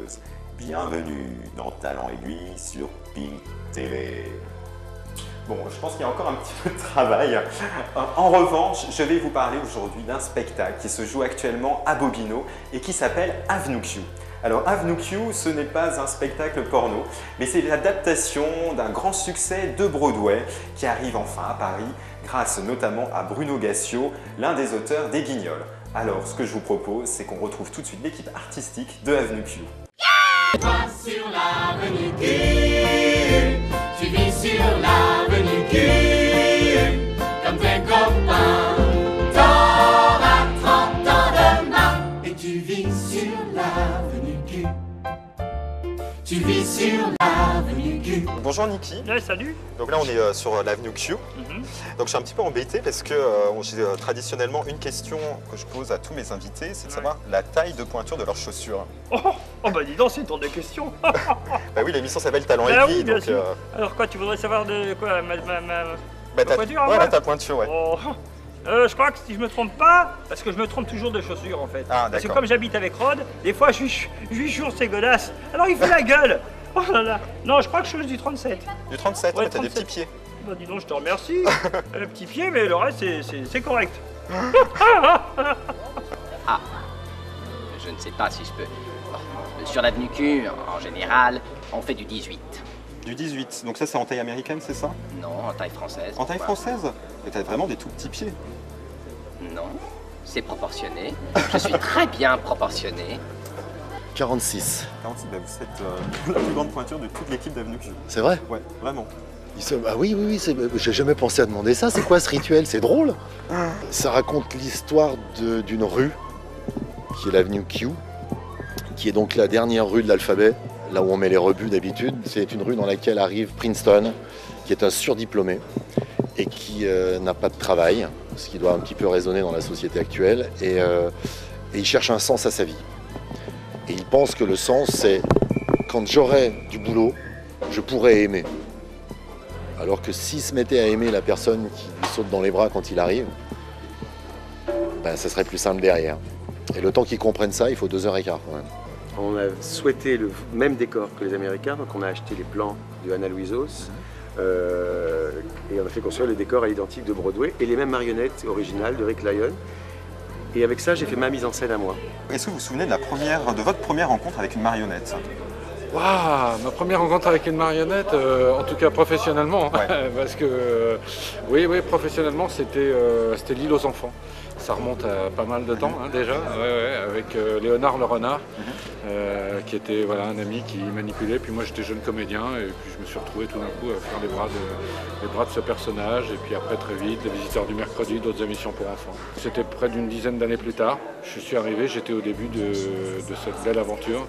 chanteuse. Bienvenue dans Talent Aiguille sur Pink TV. Bon, je pense qu'il y a encore un petit peu de travail. En revanche, je vais vous parler aujourd'hui d'un spectacle qui se joue actuellement à Bobino et qui s'appelle Avenue Q. Alors Avenue Q, ce n'est pas un spectacle porno, mais c'est l'adaptation d'un grand succès de Broadway qui arrive enfin à Paris grâce notamment à Bruno Gassio, l'un des auteurs des Guignols. Alors ce que je vous propose, c'est qu'on retrouve tout de suite l'équipe artistique de Avenue Q. Toi sur l'avenue Q, tu vis sur l'avenue Q, comme tes copains, t'auras 30 ans demain, et tu vis sur l'avenue Q, tu vis sur l'avenue Q. Bonjour Niki. Ouais, salut. Donc là on est sur l'avenue Q. Donc je suis un petit peu embêté parce que j'ai traditionnellement une question que je pose à tous mes invités, c'est de savoir la taille de pointure de leurs chaussures. Oh bah dis donc, c'est une tour de questions. Bah oui, l'émission s'appelle Talent Ah Aiguille, oui, bien donc... sûr. Alors quoi, tu voudrais savoir de quoi ma pointure à ouais, moi là, ta pointure, ouais. Oh. Je crois que si je me trompe pas, parce que je me trompe toujours de chaussures en fait. Ah, parce que d'accord. comme j'habite avec Rod, des fois je lui jure c'est godasses. Alors il fait la gueule. Oh là là. Non, je crois que je suis du 37. Du 37, Ouais, mais t'as des 37. petits pieds. Bah dis donc, je te remercie. Le petit pied, mais le reste c'est correct. Ah, je ne sais pas si je peux. Sur l'avenue Q, en général, on fait du 18. Du 18, donc ça c'est en taille américaine, c'est ça? Non, en taille française. En taille Pourquoi? française? Mais t'as vraiment des tout petits pieds. Non, c'est proportionné. Je suis très bien proportionné. 46. 46, bah vous êtes la plus grande pointure de toute l'équipe d'Avenue Q. C'est vrai? Ouais, vraiment. Ah oui, j'ai jamais pensé à demander ça. C'est quoi ce rituel? C'est drôle. Ça raconte l'histoire d'une rue, qui est l'avenue Q, qui est donc la dernière rue de l'alphabet, là où on met les rebuts d'habitude. C'est une rue dans laquelle arrive Princeton, qui est un surdiplômé et qui n'a pas de travail, ce qui doit un petit peu résonner dans la société actuelle, et il cherche un sens à sa vie. Et il pense que le sens, c'est quand j'aurai du boulot, je pourrai aimer. Alors que s'il se mettait à aimer la personne qui lui saute dans les bras quand il arrive, ben, ça serait plus simple derrière. Et le temps qu'ils comprennent ça, il faut 2h15 quand même. On a souhaité le même décor que les Américains, donc on a acheté les plans de Ana Luisos et on a fait construire le décor à l'identique de Broadway et les mêmes marionnettes originales de Rick Lyon. Et avec ça, j'ai fait ma mise en scène à moi. Est-ce que vous vous souvenez de votre première rencontre avec une marionnette? Waouh, ma première rencontre avec une marionnette, en tout cas professionnellement, Ouais. parce que oui, professionnellement, c'était l'île aux enfants. Ça remonte à pas mal de temps déjà, avec Léonard le renard, qui était un ami qui manipulait. Puis moi j'étais jeune comédien et puis je me suis retrouvé tout d'un coup à faire les bras de ce personnage. Et puis après très vite, Les Visiteurs du Mercredi, d'autres émissions pour enfants. C'était près d'une dizaine d'années plus tard. Je suis arrivé, j'étais au début de cette belle aventure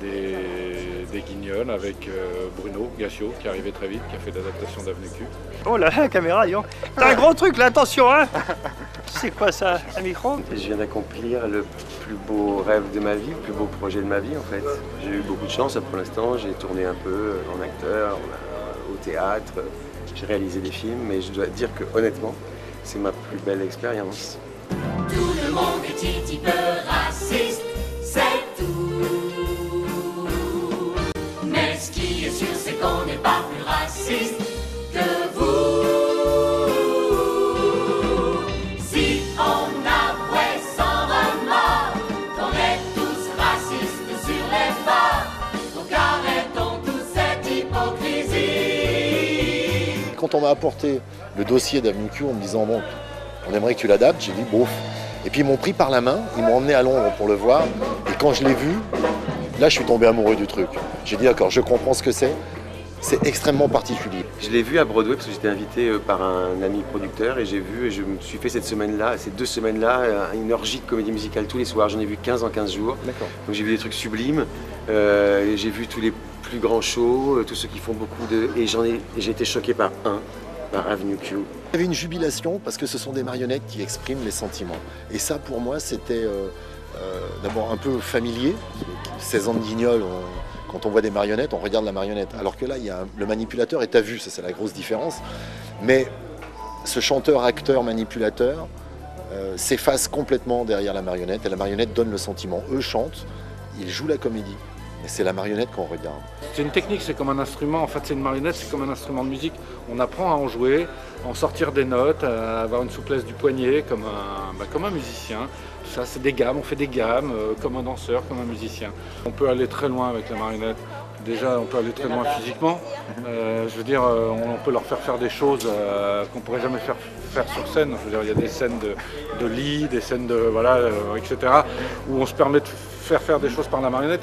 des Guignols avec Bruno Gassio qui arrivait très vite, qui a fait l'adaptation d'Avenue Q. Oh là, la caméra, dis donc. T'as un gros truc là, attention hein. C'est quoi ça, un micro? Et je viens d'accomplir le plus beau rêve de ma vie, le plus beau projet de ma vie en fait. J'ai eu beaucoup de chance pour l'instant, j'ai tourné un peu en acteur, au théâtre, j'ai réalisé des films, mais je dois dire que honnêtement, c'est ma plus belle expérience. Tout le monde est un petit peu raciste, c'est tout. Mais ce qui est sûr, c'est qu'on n'est pas plus raciste que vous. Si on avouait sans remords qu'on est tous racistes sur les bords, donc arrêtons tous cette hypocrisie. Quand on m'a apporté le dossier d'Avenue Q en me disant bon, on aimerait que tu l'adaptes, j'ai dit bof. Et puis ils m'ont pris par la main, ils m'ont emmené à Londres pour le voir. Et quand je l'ai vu, là je suis tombé amoureux du truc. J'ai dit d'accord, je comprends ce que c'est. C'est extrêmement particulier. Je l'ai vu à Broadway parce que j'étais invité par un ami producteur et j'ai vu et je me suis fait ces 2 semaines-là, une orgie de comédie musicale tous les soirs. J'en ai vu 15 en 15 jours. D'accord. Donc j'ai vu des trucs sublimes. J'ai vu tous les plus grands shows, tous ceux qui font beaucoup de... Et j'ai été choqué par Avenue Q. Il y avait une jubilation parce que ce sont des marionnettes qui expriment les sentiments. Et ça pour moi c'était d'abord un peu familier. 16 ans de Guignol, quand on voit des marionnettes, on regarde la marionnette. Alors que là, le manipulateur est à vue, ça c'est la grosse différence. Mais ce chanteur, acteur, manipulateur s'efface complètement derrière la marionnette et la marionnette donne le sentiment. Eux chantent, ils jouent la comédie. mais c'est la marionnette qu'on regarde. C'est une technique, c'est comme un instrument. En fait, c'est une marionnette, c'est comme un instrument de musique. On apprend à en jouer, à en sortir des notes, à avoir une souplesse du poignet, comme un musicien. Tout ça, c'est des gammes, on fait des gammes, comme un danseur, comme un musicien. On peut aller très loin avec la marionnette. Déjà, on peut aller très loin physiquement. Je veux dire, on peut leur faire des choses qu'on ne pourrait jamais faire sur scène. Je veux dire, il y a des scènes de lit, des scènes de voilà, etc. où on se permet de faire des choses par la marionnette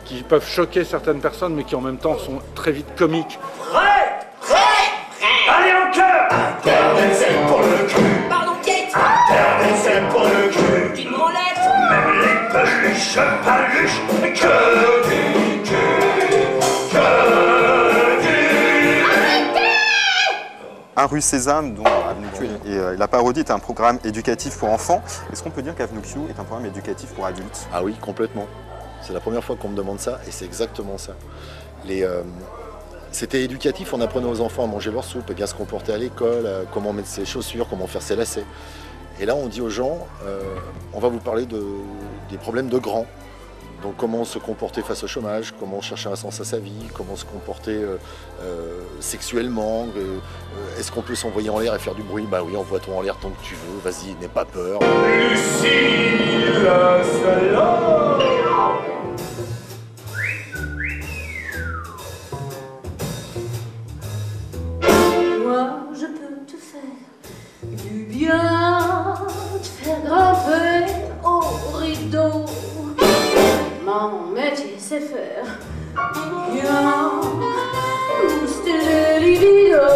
qui peuvent choquer certaines personnes, mais qui en même temps sont très vite comiques. Allez en chœur! Interdit pour le cul. Pardon, Kate. Interdit pour le cul. Une branlette. Même les peluches paluches. Que du cul. Un rue Sésame, dont Avenue Q et la parodie est un programme éducatif pour enfants. Est-ce qu'on peut dire qu'Avenue Q est un programme éducatif pour adultes? Ah oui, complètement. C'est la première fois qu'on me demande ça et c'est exactement ça. C'était éducatif, on apprenait aux enfants à manger leur soupe, à bien se comporter à l'école, comment mettre ses chaussures, comment faire ses lacets. Et là on dit aux gens, on va vous parler des problèmes de grands. Donc comment se comporter face au chômage, comment chercher un sens à sa vie, comment se comporter sexuellement, est-ce qu'on peut s'envoyer en l'air et faire du bruit? Bah oui, envoie-toi en l'air tant que tu veux, vas-y, n'aie pas peur. Lucie, la salope. Moi, je peux te faire du bien, te faire grimper au rideau. Mon métier, c'est faire bien booster le libido.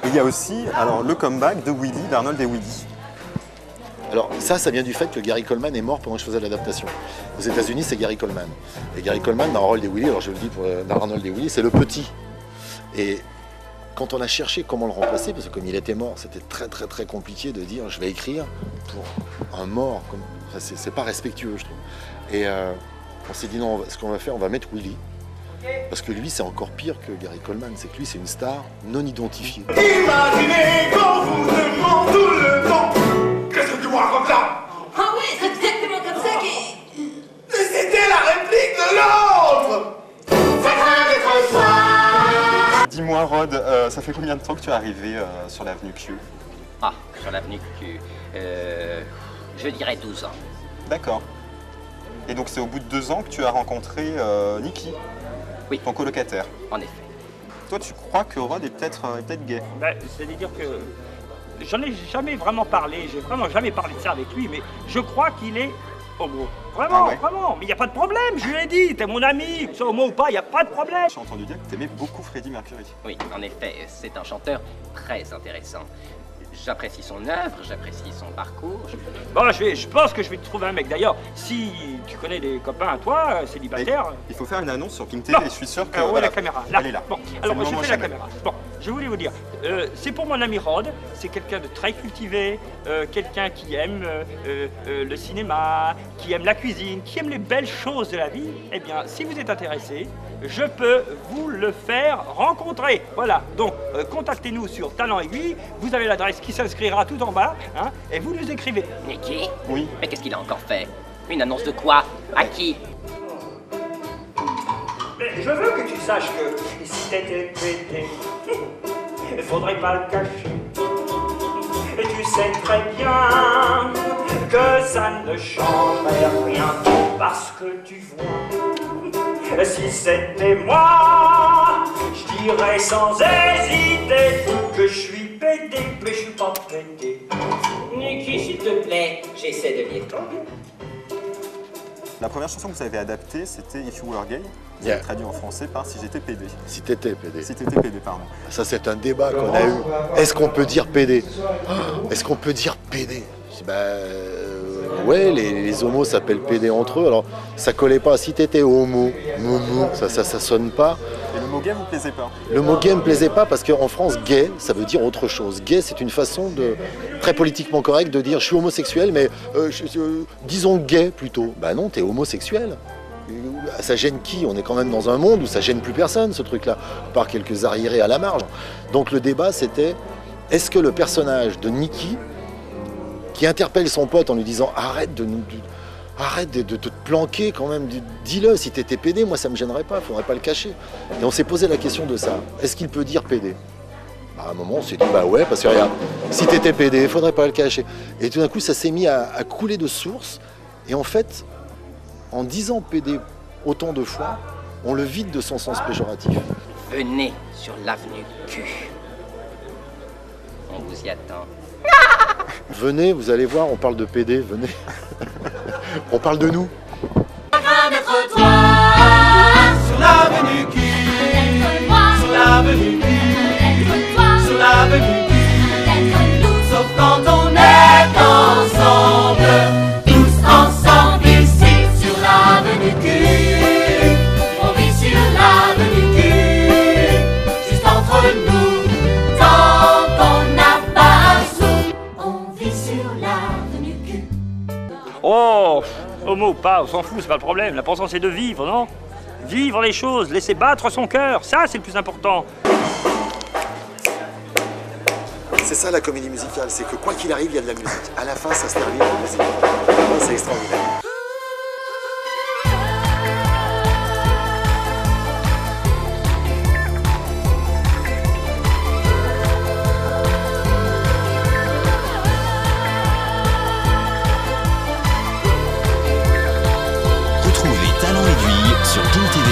Il y a aussi le comeback de Willy, d'Arnold et Willy. Alors ça vient du fait que Gary Coleman est mort pendant que je faisais l'adaptation. Aux États-Unis, c'est Gary Coleman. Et Gary Coleman, dans Harold et Willy, alors je le dis pour Arnold et Willy, c'est le petit. Et quand on a cherché comment le remplacer, parce que comme il était mort, c'était très très compliqué de dire je vais écrire pour un mort. Enfin, c'est pas respectueux, je trouve. Et on s'est dit non, ce qu'on va faire, on va mettre Willy. Parce que lui, c'est encore pire que Gary Coleman. C'est que lui, c'est une star non identifiée. Imaginez qu'on vous demande tout le temps. Qu'est-ce que tu me racontes là? Ah oui, c'est exactement comme ça qu'il... Mais c'était la réplique de l'autre. Ça craint d'être toi. Dis-moi Rod, ça fait combien de temps que tu es arrivé sur l'avenue Q? Ah, sur l'avenue Q, je dirais 12 ans. D'accord. Et donc c'est au bout de 2 ans que tu as rencontré Niki, oui, ton colocataire. En effet. Toi, tu crois que Rod est peut-être gay? C'est-à-dire que j'en ai jamais vraiment parlé, j'ai vraiment jamais parlé de ça avec lui, mais je crois qu'il est homo. Vraiment, Ah ouais. vraiment, mais il n'y a pas de problème, je lui ai dit, t'es mon ami, que ce soit homo ou pas, il n'y a pas de problème. J'ai entendu dire que tu aimais beaucoup Freddie Mercury. Oui, en effet, c'est un chanteur très intéressant. J'apprécie son œuvre, j'apprécie son parcours. Bon, je pense que je vais te trouver un mec. D'ailleurs, si tu connais des copains à toi, célibataires... Il faut faire une annonce sur Pink TV, Non. je suis sûr que... Où est voilà, la caméra? Là. Elle est là. Bon, C'est alors le je moment fais la jamais. caméra. Bon, je voulais vous dire, c'est pour mon ami Rod, c'est quelqu'un de très cultivé, quelqu'un qui aime le cinéma, qui aime la cuisine, qui aime les belles choses de la vie. Eh bien, si vous êtes intéressé, je peux vous le faire rencontrer. Voilà, donc contactez-nous sur Talent Aiguille, vous avez l'adresse qui s'inscrira tout en bas, hein, et vous nous écrivez. Niki? Oui. Mais qu'est-ce qu'il a encore fait? Une annonce de quoi? À qui? Mais je veux que tu saches que si t'étais pété, il faudrait pas le cacher. Et tu sais très bien que ça ne changerait rien parce que tu vois, si c'était moi, je dirais sans hésiter que je suis pété, mais je suis pas pété. Niki, s'il te plaît, j'essaie de lire ton livre. La première chanson que vous avez adaptée, c'était If You Were Gay. Vous Yeah. avez traduit en français par Si j'étais PD. Si t'étais PD. Si t'étais PD, pardon. Ça, c'est un débat qu'on a eu. Est-ce qu'on peut dire PD? Est-ce qu'on peut dire PD? Ouais, les homos s'appellent PD entre eux. Alors, ça collait pas. Si t'étais homo, momo, ça sonne pas. Et le mot gay vous plaisait pas? Le mot gay me plaisait pas parce qu'en France, gay, ça veut dire autre chose. Gay, c'est une façon très politiquement correcte de dire je suis homosexuel, mais disons gay plutôt. Bah non, t'es homosexuel. Ça gêne qui? On est quand même dans un monde où ça gêne plus personne, ce truc-là, à part quelques arriérés à la marge. Donc le débat, c'était, est-ce que le personnage de Niki, qui interpelle son pote en lui disant « Arrête de nous... arrête de te planquer quand même, dis-le, si t'étais PD, moi ça me gênerait pas, faudrait pas le cacher. Et on s'est posé la question de ça, est-ce qu'il peut dire PD? À un moment on s'est dit bah ouais, parce que regarde, si t'étais PD, faudrait pas le cacher. Et tout d'un coup ça s'est mis à couler de source, et en fait, en disant PD autant de fois, on le vide de son sens péjoratif. Venez sur l'avenue Q. On vous y attend. Venez, vous allez voir, on parle de PD, venez. On parle de nous. D'être toi sur l'avenue Q, sur l'avenue Q, sur l'avenue Q, sauf quand on est ensemble, tous ensemble ici sur l'avenue Q. On vit sur l'avenue Q, juste entre nous, tant qu'on n'a pas un sou. On vit sur l'avenue Q. Oh, homo ou pas, on s'en fout, c'est pas le problème. L'important c'est de vivre, non? Vivre les choses, laisser battre son cœur, ça c'est le plus important. C'est ça la comédie musicale, c'est que quoi qu'il arrive, il y a de la musique. À la fin, ça se termine en musique. C'est extraordinaire. Retrouvez Talent Aiguille sur Ton TV.